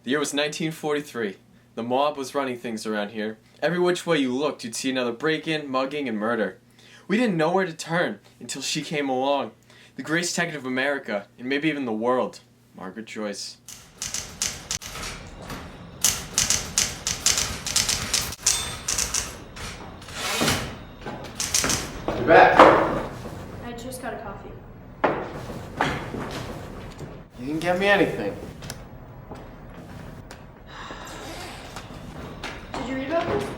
The year was 1943. The mob was running things around here. Every which way you looked, you'd see another break-in, mugging, and murder. We didn't know where to turn until she came along. The greatest detective of America, and maybe even the world, Margaret Joyce. You're back. I just got a coffee. You didn't get me anything. Did you read about this?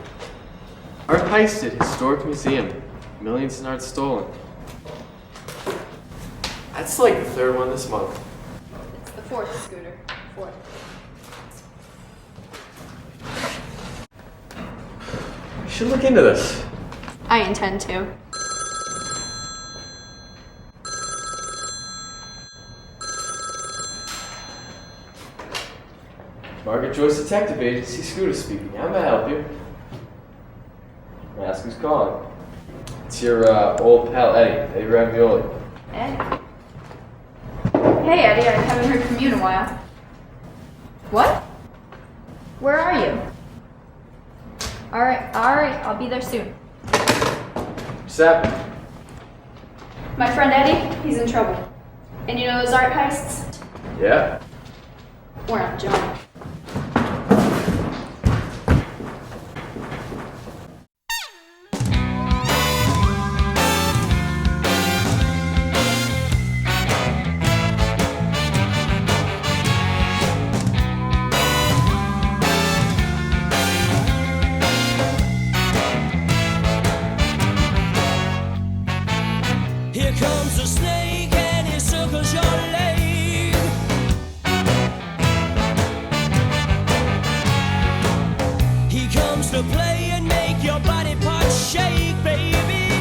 Art heisted, historic museum. Millions in art stolen. That's like the third one this month. It's the fourth, Scooter. Fourth. I should look into this. I intend to. Margaret Joyce Detective Agency, Scooter speaking. How may I help you? May I ask who's calling? It's your old pal Eddie Ravioli. Eddie? Hey, Eddie, I haven't heard from you in a while. What? Where are you? Alright, I'll be there soon. What's happening? My friend Eddie, he's in trouble. And you know those art heists? Yeah? We're on a job. Here comes the snake and he circles your leg. He comes to play and make your body parts shake, baby.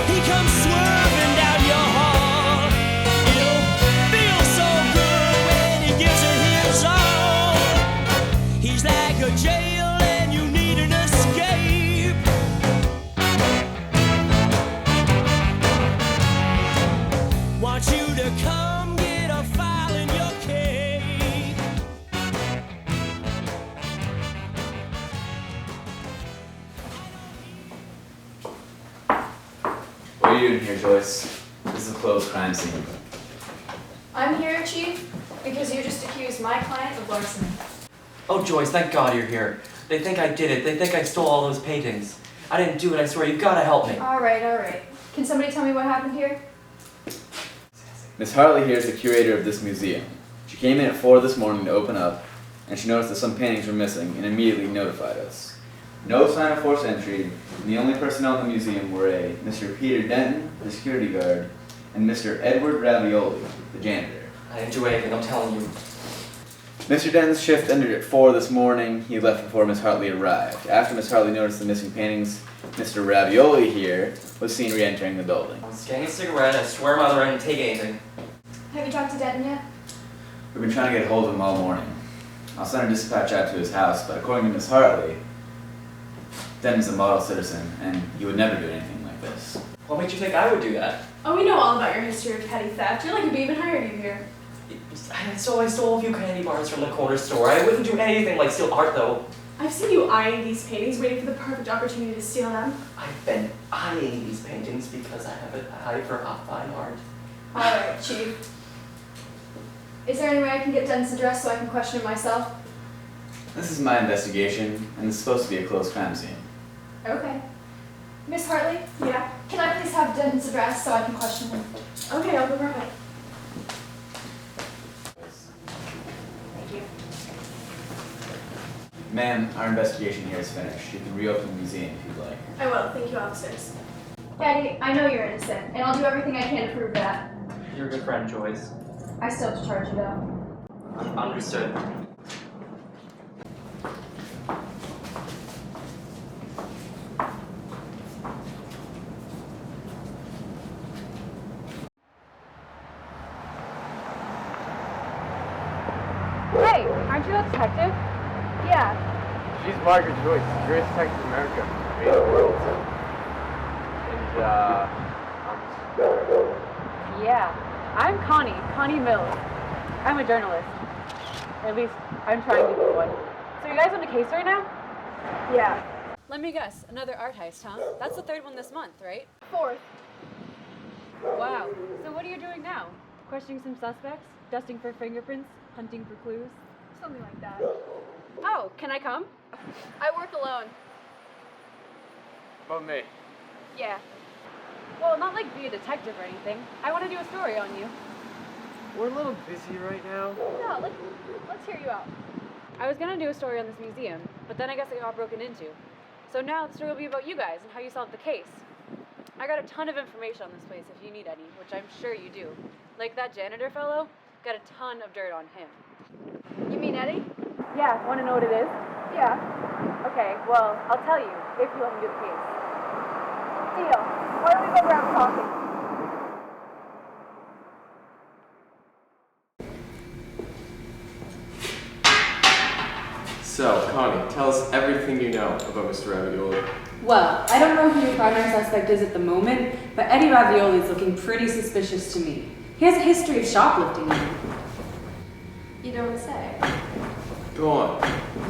He comes swerving down your hall. It'll feel so good when he gives it his all. He's like a jail and you need an escape. Want you to come get a file in your cake. What are you doing here, Joyce? This is a closed crime scene. I'm here, Chief, because you just accused my client of larceny. Oh, Joyce, thank God you're here. They think I did it. They think I stole all those paintings. I didn't do it, I swear. You've got to help me. Alright. Can somebody tell me what happened here? Miss Hartley here is the curator of this museum. She came in at 4 this morning to open up, and she noticed that some paintings were missing and immediately notified us. No sign of forced entry, and the only personnel in the museum were a Mr. Peter Denton, the security guard, and Mr. Edward Ravioli, the janitor. I didn't do anything, I'm telling you. Mr. Denton's shift ended at 4 this morning. He left before Miss Hartley arrived. After Miss Hartley noticed the missing paintings, Mr. Ravioli here was seen re-entering the building. I was getting a cigarette. I swear Mother, I didn't take anything. Have you talked to Denton yet? We've been trying to get hold of him all morning. I'll send a dispatch out to his house, but according to Miss Hartley, Denton's a model citizen, and he would never do anything like this. What made you think I would do that? Oh, we know all about your history of petty theft. You're lucky we even hired you here. So I stole a few candy bars from the corner store. I wouldn't do anything like steal art, though. I've seen you eyeing these paintings, waiting for the perfect opportunity to steal them. I've been eyeing these paintings because I have an eye for fine art. Alright, Chief. Is there any way I can get Denton's address so I can question him myself? This is my investigation, and it's supposed to be a closed crime scene. Okay. Miss Hartley, Yeah? can I please have Denton's address so I can question him? Okay, I'll go grab it. Thank you. Ma'am, our investigation here is finished. You can reopen the museum if you'd like. I will. Thank you, officers. Daddy, I know you're innocent, and I'll do everything I can to prove that. You're a good friend, Joyce. I still have to charge you though. Understood. Hey, aren't you a detective? Yeah. She's Margaret Joyce, the greatest detective in America, maybe the world. And, Yeah. I'm Connie Mills. I'm a journalist. Or at least, I'm trying to be one. So you guys on the case right now? Yeah. Let me guess, another art heist, huh? That's the third one this month, right? 4th. Wow. So what are you doing now? Questioning some suspects? Dusting for fingerprints? Hunting for clues? Something like that. Oh, can I come? I work alone. About me. Yeah. Well, not like be a detective or anything. I want to do a story on you. We're a little busy right now. No, let's hear you out. I was gonna do a story on this museum, but then I guess it got broken into. So now the story will be about you guys and how you solved the case. I got a ton of information on this place if you need any, which I'm sure you do. Like that janitor fellow, got a ton of dirt on him. You mean Eddie? Yeah, wanna know what it is? Yeah. Okay, well, I'll tell you if you let me do the case. Deal. Why don't we go around talking? So, Connie, tell us everything you know about Mr. Ravioli. Well, I don't know who your primary suspect is at the moment, but Eddie Ravioli is looking pretty suspicious to me. He has a history of shoplifting even. You don't say. Go on.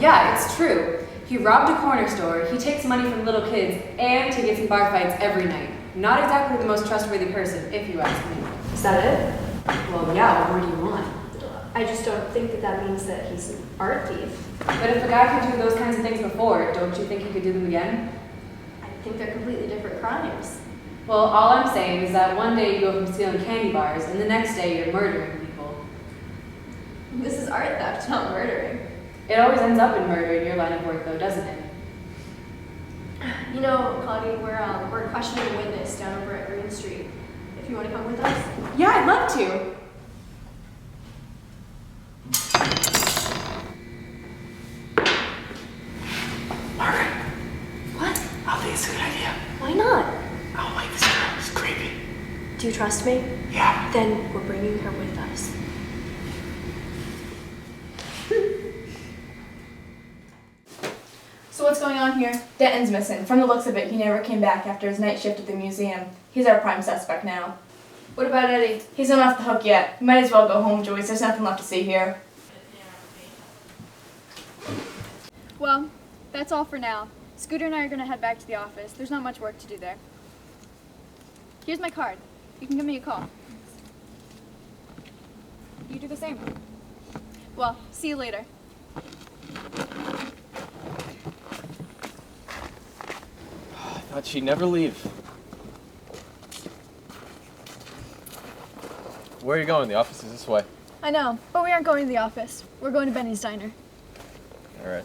Yeah, it's true. He robbed a corner store, he takes money from little kids, and he gets in bar fights every night. Not exactly the most trustworthy person, if you ask me. Is that it? Well, yeah, what more do you want? I just don't think that means that he's an art thief. But if a guy could do those kinds of things before, don't you think he could do them again? I think they're completely different crimes. Well, all I'm saying is that one day you go from stealing candy bars, and the next day you're murdering people. This is art theft, not murdering. It always ends up in murder in your line of work, though, doesn't it? You know, Connie, we're questioning a witness down over at Green Street. If you want to come with us. Yeah, I'd love to. Margaret, What? I think it's a good idea. Why not? I don't like this girl. It's creepy. Do you trust me? Yeah. Then we're bringing her with us. So what's going on here? Denton's missing. From the looks of it, he never came back after his night shift at the museum. He's our prime suspect now. What about Eddie? He's not off the hook yet. You might as well go home, Joyce. There's nothing left to see here. Well, that's all for now. Scooter and I are going to head back to the office. There's not much work to do there. Here's my card. You can give me a call. You do the same. Well, see you later. I thought she'd never leave. Where are you going? The office is this way. I know, but we aren't going to the office. We're going to Benny's Diner. All right.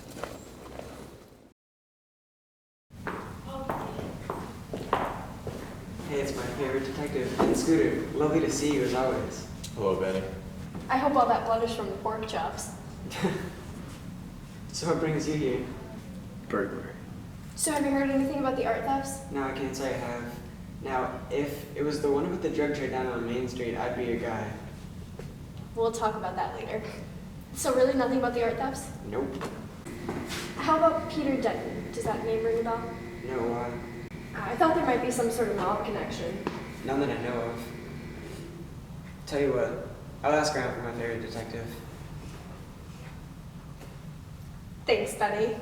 Hey, it's my favorite detective, Ben Scooter. Lovely to see you as always. Hello, Benny. I hope all that blood is from the pork chops. So what brings you here? Burglary. So have you heard anything about the art thefts? No, I can't say I have. Now, if it was the one with the drug trade down on Main Street, I'd be your guy. We'll talk about that later. So really nothing about the art thefts? Nope. How about Peter Denton? Does that name ring a bell? No, why? I thought there might be some sort of mob connection. None that I know of. Tell you what, I'll ask around for my favorite detective. Thanks, Benny.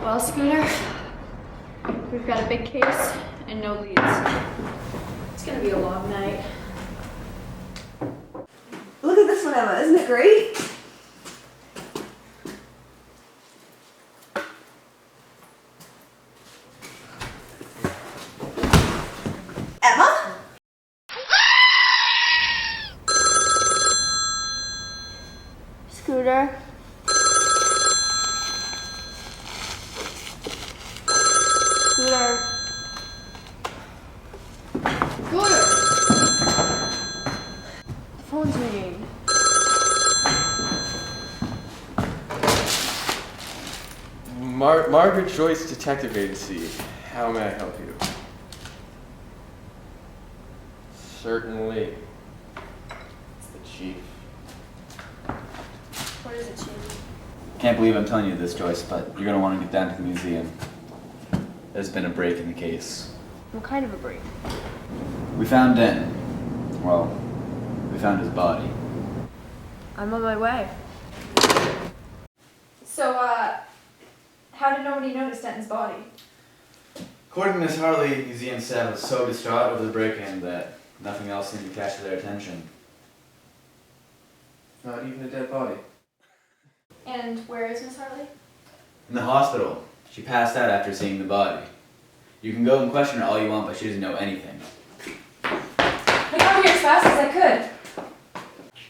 Well, Scooter, we've got a big case and no leads. It's gonna be a long night. Look at this one, Emma. Isn't it great? Emma? Scooter. Scooter. Scooter! The phone's ringing. Margaret Joyce Detective Agency. How may I help you? Certainly. It's the chief. What is it, Chief? Can't believe I'm telling you this, Joyce, but you're gonna want to get down to the museum. There's been a break in the case. What kind of a break? We found Den. Well, we found his body. I'm on my way. So, how did nobody notice Denton's body? According to Miss Harley, museum staff was so distraught over the break-in that nothing else seemed to catch their attention. Not even a dead body. And where is Miss Harley? In the hospital. She passed out after seeing the body. You can go and question her all you want, but she doesn't know anything. I got here as fast as I could.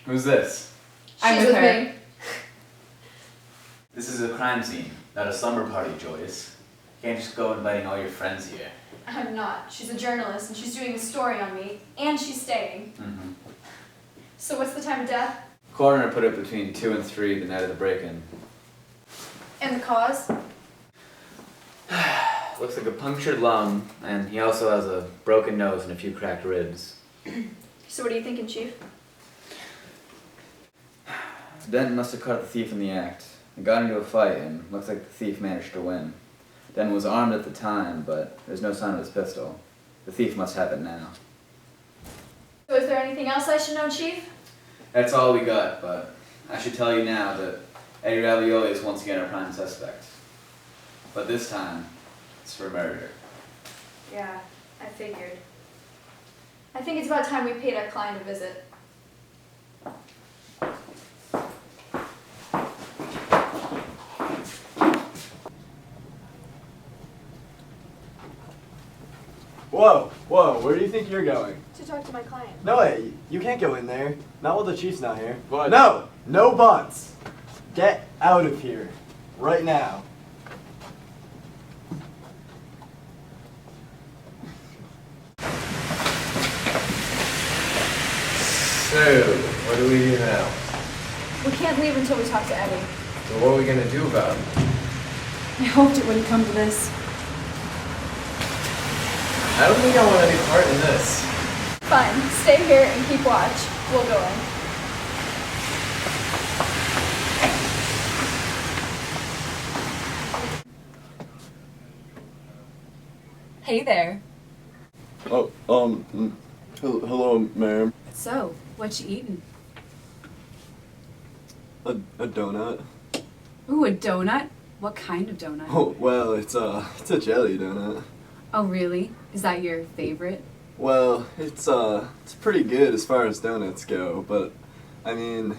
Who's this? I'm with her. me. This is a crime scene, not a slumber party, Joyce. You can't just go inviting all your friends here. I'm not. She's a journalist, and she's doing a story on me, and she's staying. Mm-hmm. So what's the time of death? Coroner put it between 2 and 3 the night of the break-in. And the cause? Looks like a punctured lung, and he also has a broken nose and a few cracked ribs. So what are you thinking, Chief? Denton must have caught the thief in the act. They got into a fight, and looks like the thief managed to win. Denton was armed at the time, but there's no sign of his pistol. The thief must have it now. So is there anything else I should know, Chief? That's all we got, but I should tell you now that Eddie Ravioli is once again our prime suspect. But this time, it's for murder. Yeah, I figured. I think it's about time we paid our client a visit. Whoa, where do you think you're going? To talk to my client. No way, you can't go in there. Not while the chief's not here. But No buts. Get out of here. Right now. So, what do we do now? We can't leave until we talk to Eddie. So what are we gonna do about it? I hoped it wouldn't come to this. I don't think I want any part in this. Fine, stay here and keep watch. We'll go in. Hey there. Oh, hello, ma'am. So, what you eating? A donut? Ooh, a donut? What kind of donut? Oh, well, it's a jelly donut. Oh, really? Is that your favorite? Well, it's pretty good as far as donuts go, but, I mean,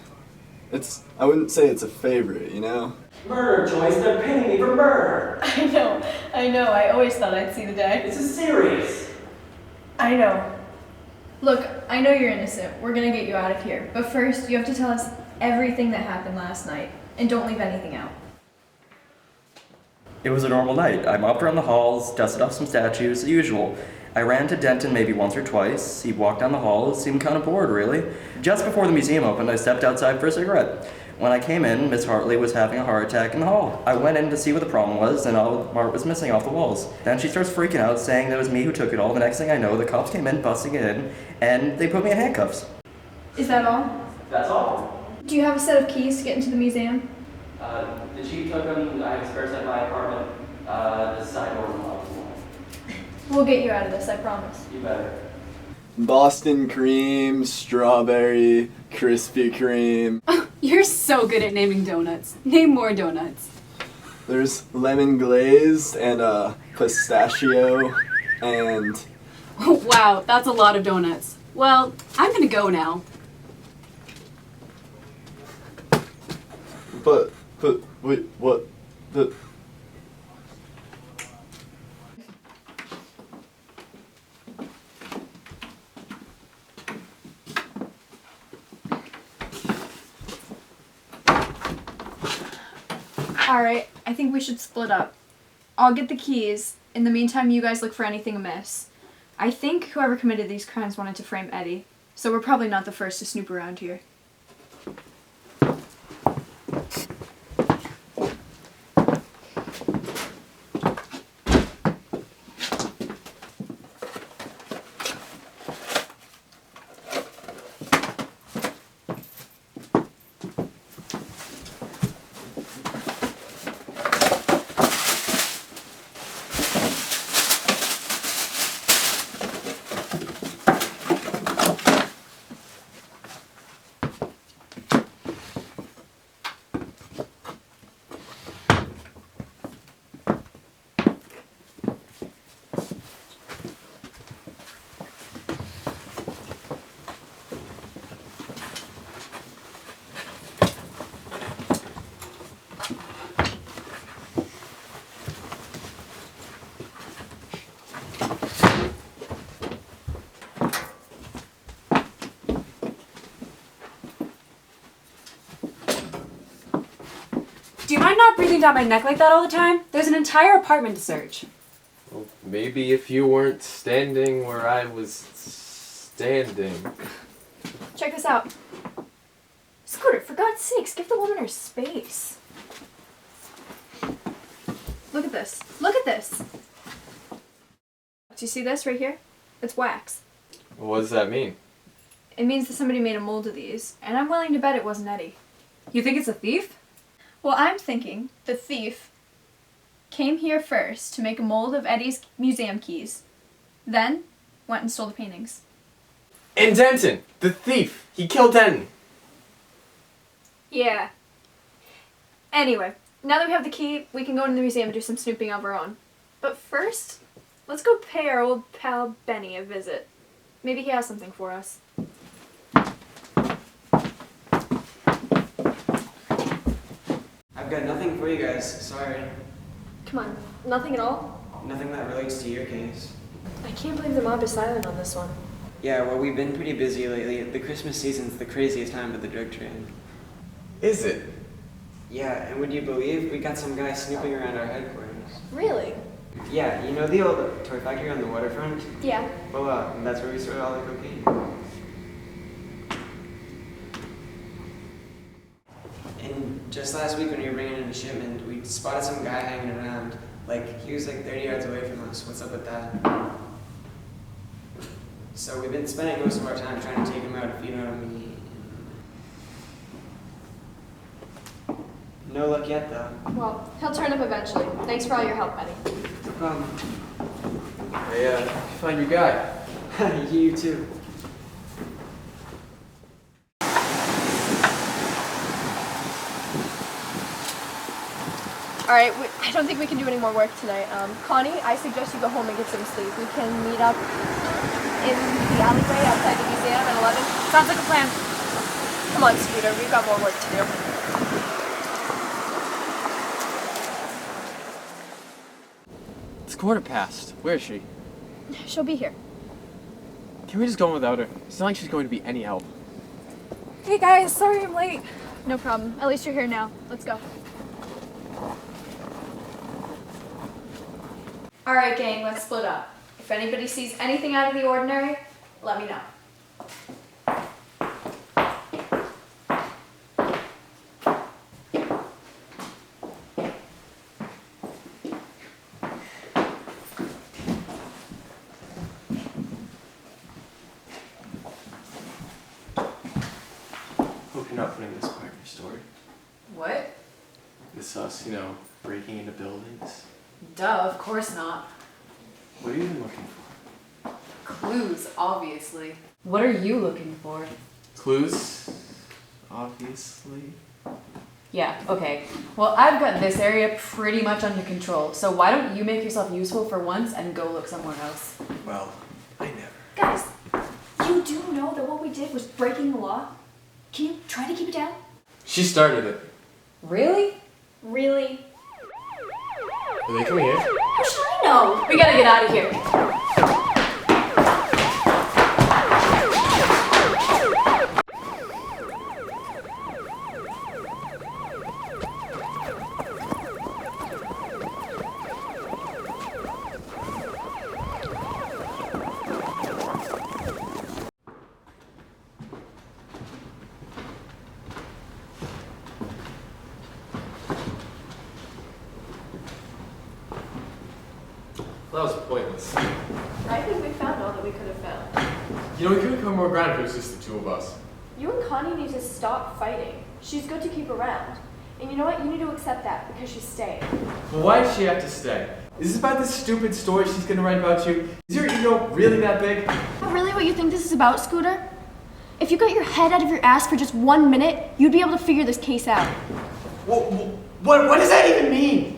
I wouldn't say it's a favorite, you know? Murder, Joyce. They're pinning me for murder. I know. I always thought I'd see the day. This is serious. I know. Look, I know you're innocent. We're gonna get you out of here. But first, you have to tell us everything that happened last night. And don't leave anything out. It was a normal night. I mopped around the halls, dusted off some statues, the usual. I ran to Denton maybe once or twice. He walked down the hall, seemed kind of bored, really. Just before the museum opened, I stepped outside for a cigarette. When I came in, Miss Hartley was having a heart attack in the hall. I went in to see what the problem was, and all the art was missing off the walls. Then she starts freaking out, saying that it was me who took it all. The next thing I know, the cops came in, busting it in, and they put me in handcuffs. Is that all? That's all. Do you have a set of keys to get into the museum? The chief took them. I have a spare set in my apartment. The side door is unlocked. We'll get you out of this, I promise. You better. Boston cream, strawberry, Krispy Kreme. You're so good at naming donuts. Name more donuts. There's lemon glazed and pistachio and... Wow, that's a lot of donuts. Well, I'm gonna go now. But, wait, what? Alright, I think we should split up. I'll get the keys. In the meantime, you guys look for anything amiss. I think whoever committed these crimes wanted to frame Eddie, so we're probably not the first to snoop around here. Do you mind not breathing down my neck like that all the time? There's an entire apartment to search. Well, maybe if you weren't standing where I was standing. Check this out. Scooter, for God's sakes, give the woman her space. Look at this. Look at this. Do you see this right here? It's wax. What does that mean? It means that somebody made a mold of these, and I'm willing to bet it wasn't Eddie. You think it's a thief? Well, I'm thinking the thief came here first to make a mold of Eddie's museum keys, then went and stole the paintings. And Denton, the thief, he killed Denton. Yeah. Anyway, now that we have the key, we can go into the museum and do some snooping of our own. But first, let's go pay our old pal Benny a visit. Maybe he has something for us. I've got nothing for you guys, sorry. Come on, nothing at all? Nothing that relates to your case. I can't believe the mob is silent on this one. Yeah, well, we've been pretty busy lately. The Christmas season's the craziest time of the drug trade. Is it? Yeah, and would you believe we got some guy snooping around our headquarters? Really? Yeah, you know the old toy factory on the waterfront? Yeah. Well, that's where we stored all the cocaine. And just last week when we were bringing in a shipment, we spotted some guy hanging around. Like, he was like 30 yards away from us. What's up with that? So we've been spending most of our time trying to take him out, if you know what I mean. No luck yet, though. Well, he'll turn up eventually. Thanks for all your help, Benny. No problem. Hey, find your guy. You too. Alright, I don't think we can do any more work tonight. Connie, I suggest you go home and get some sleep. We can meet up in the alleyway outside the museum at 11. Sounds like a plan. Come on, Scooter, we've got more work to do. It's 1:15. Where is she? She'll be here. Can we just go in without her? It's not like she's going to be any help. Hey guys, sorry I'm late. No problem. At least you're here now. Let's go. Alright gang, let's split up. If anybody sees anything out of the ordinary, let me know. Hope you're not putting this part in your story. What? This us, breaking into buildings. Duh, of course not. What are you even looking for? Clues, obviously. What are you looking for? Clues, obviously. Yeah, okay. Well, I've got this area pretty much under control, so why don't you make yourself useful for once and go look somewhere else? Well, I never. Guys, you do know that what we did was breaking the law? Can you try to keep it down? She started it. Really? Really? Are they coming here? How should I know? We gotta get out of here. That was pointless. I think we found all that we could have found. We could have come more ground if it was just the two of us. You and Connie need to stop fighting. She's good to keep around. And you know what? You need to accept that because she's staying. Well, why does she have to stay? Is this about this stupid story she's gonna write about you? Is your ego really that big? Really what you think this is about, Scooter? If you got your head out of your ass for just 1 minute, you'd be able to figure this case out. What does that even mean?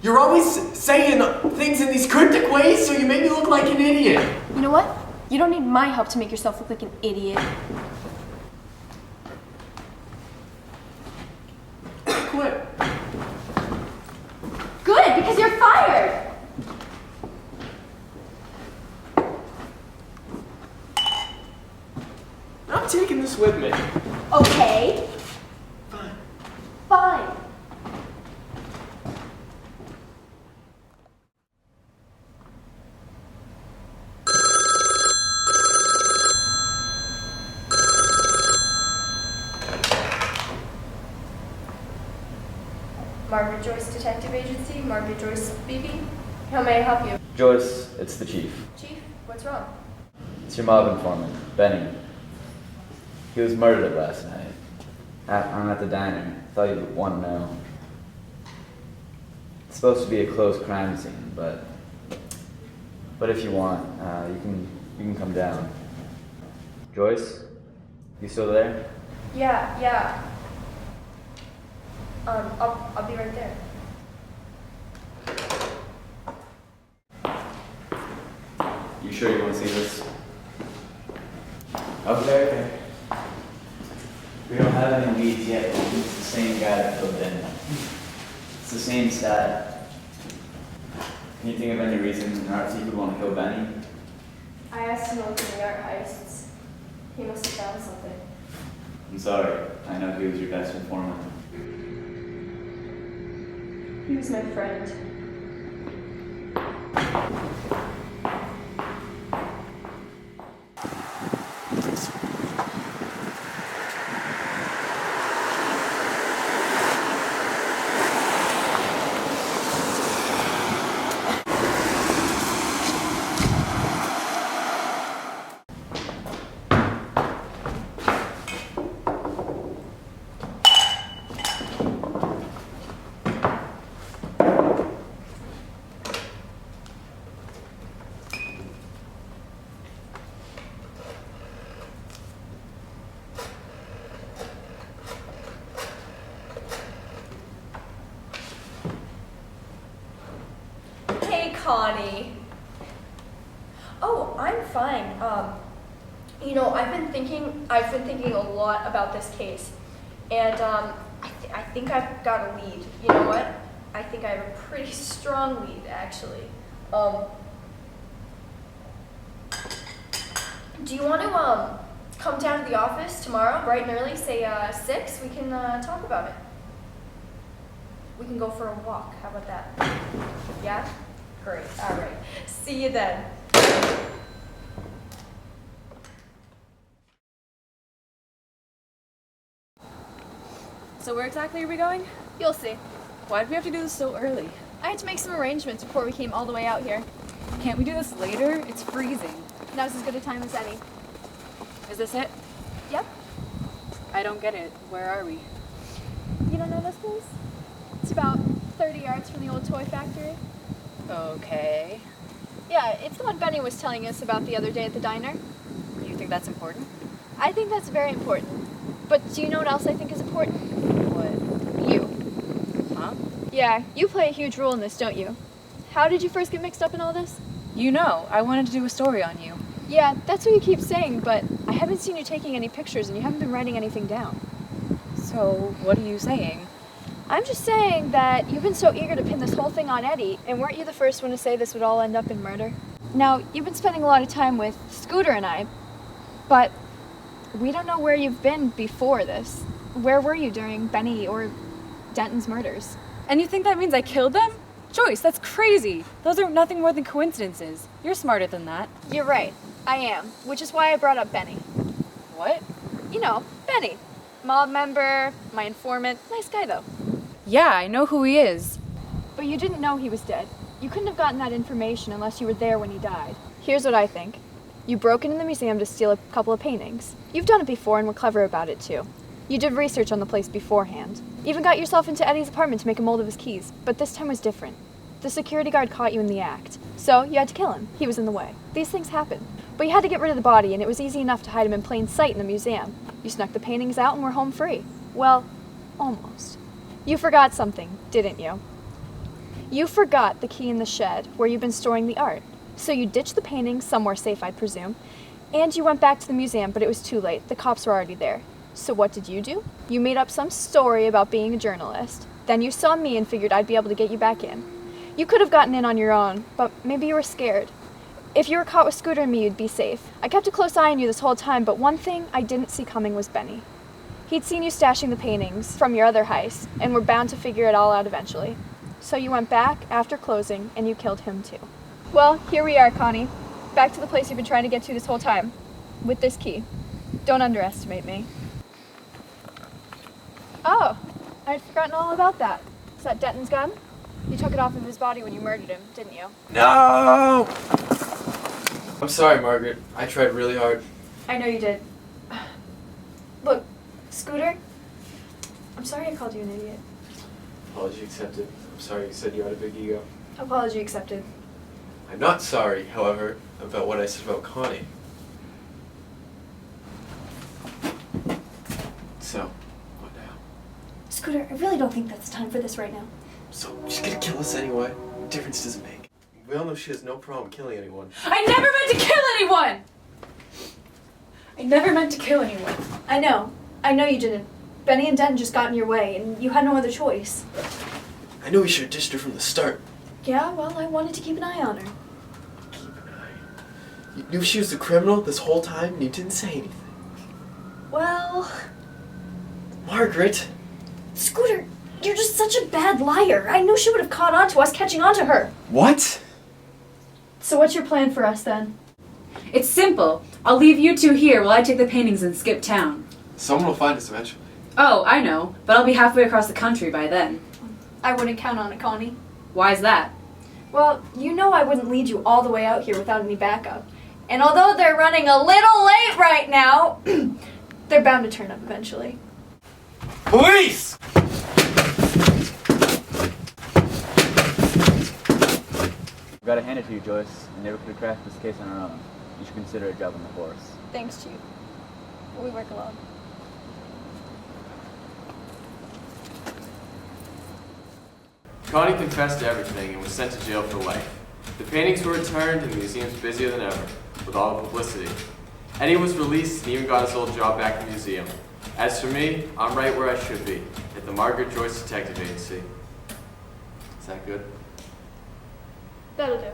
You're always saying things in these cryptic ways, so you make me look like an idiot. You know what? You don't need my help to make yourself look like an idiot. Quit. Good, because you're fired! I'm taking this with me. Okay. Fine. Fine. Margaret Joyce Detective Agency, Margaret Joyce speaking. How may I help you? Joyce, it's the chief. Chief, what's wrong? It's your mob informant, Benny. He was murdered last night. I'm at the diner. Thought you'd want to know. It's supposed to be a closed crime scene, but if you want, you can come down. Joyce, you still there? Yeah. I'll be right there. You sure you want to see this? Okay. We don't have any leads yet, but it's the same guy that killed Benny. It's the same stat. Can you think of any reason an art thief would want to kill Benny? I asked him to look in the art heists. He must have found something. I'm sorry. I know he was your best informant. He was my friend. Connie. Oh, I'm fine. I've been thinking a lot about this case, and I think I've got a lead. You know what? I think I have a pretty strong lead, actually. Do you want to come down to the office tomorrow, bright and early, say 6? We can talk about it. We can go for a walk. How about that? Yeah? Great. All right. See you then. So where exactly are we going? You'll see. Why did we have to do this so early? I had to make some arrangements before we came all the way out here. Can't we do this later? It's freezing. Now's as good a time as any. Is this it? Yep. I don't get it. Where are we? You don't know this place? It's about 30 yards from the old toy factory. Okay. Yeah, it's the one Benny was telling us about the other day at the diner. You think that's important? I think that's very important. But do you know what else I think is important? What? You. Huh? Yeah, you play a huge role in this, don't you? How did you first get mixed up in all this? You know, I wanted to do a story on you. Yeah, that's what you keep saying, but I haven't seen you taking any pictures and you haven't been writing anything down. So, what are you saying? I'm just saying that you've been so eager to pin this whole thing on Eddie, and weren't you the first one to say this would all end up in murder? Now, you've been spending a lot of time with Scooter and I, but we don't know where you've been before this. Where were you during Benny or Denton's murders? And you think that means I killed them? Joyce, that's crazy. Those are nothing more than coincidences. You're smarter than that. You're right. I am, which is why I brought up Benny. What? You know, Benny. Mob member, my informant. Nice guy, though. Yeah, I know who he is. But you didn't know he was dead. You couldn't have gotten that information unless you were there when he died. Here's what I think. You broke into the museum to steal a couple of paintings. You've done it before and were clever about it, too. You did research on the place beforehand. Even got yourself into Eddie's apartment to make a mold of his keys, but this time was different. The security guard caught you in the act, so you had to kill him. He was in the way. These things happen. But you had to get rid of the body, and it was easy enough to hide him in plain sight in the museum. You snuck the paintings out and were home free. Well, almost. You forgot something, didn't you? You forgot the key in the shed where you've been storing the art. So you ditched the paintings, somewhere safe, I'd presume, and you went back to the museum, but it was too late. The cops were already there. So what did you do? You made up some story about being a journalist. Then you saw me and figured I'd be able to get you back in. You could have gotten in on your own, but maybe you were scared. If you were caught with Scooter and me, you'd be safe. I kept a close eye on you this whole time, but one thing I didn't see coming was Benny. He'd seen you stashing the paintings from your other heist, and were bound to figure it all out eventually. So you went back after closing, and you killed him too. Well, here we are, Connie. Back to the place you've been trying to get to this whole time. With this key. Don't underestimate me. Oh, I'd forgotten all about that. Is that Denton's gun? You took it off of his body when you murdered him, didn't you? No! I'm sorry, Margaret. I tried really hard. I know you did. Look, Scooter, I'm sorry I called you an idiot. Apology accepted. I'm sorry you said you had a big ego. Apology accepted. I'm not sorry, however, about what I said about Connie. So, what now? Scooter, I really don't think that's time for this right now. So, she's gonna kill us anyway. What difference does it make? We all know she has no problem killing anyone. I never meant to kill anyone! I never meant to kill anyone. I know you didn't. Benny and Denton just got in your way, and you had no other choice. I knew we should have ditched her from the start. Yeah, well, I wanted to keep an eye on her. Keep an eye. You knew she was a criminal this whole time, and you didn't say anything. Well... Margaret! Scooter, you're just such a bad liar. I knew she would have caught on to us catching on to her. What? So what's your plan for us, then? It's simple. I'll leave you two here while I take the paintings and skip town. Someone will find us eventually. Oh, I know, but I'll be halfway across the country by then. I wouldn't count on it, Connie. Why's that? Well, you know I wouldn't lead you all the way out here without any backup. And although they're running a little late right now, they're bound to turn up eventually. Police! I've got to hand it to you, Joyce. I never could have cracked this case on our own. You should consider a job on the force. Thanks, Chief. We work alone. Connie confessed to everything and was sent to jail for life. The paintings were returned and the museum's busier than ever, with all the publicity. Eddie was released and even got his old job back in the museum. As for me, I'm right where I should be, at the Margaret Joyce Detective Agency. Is that good? That'll do.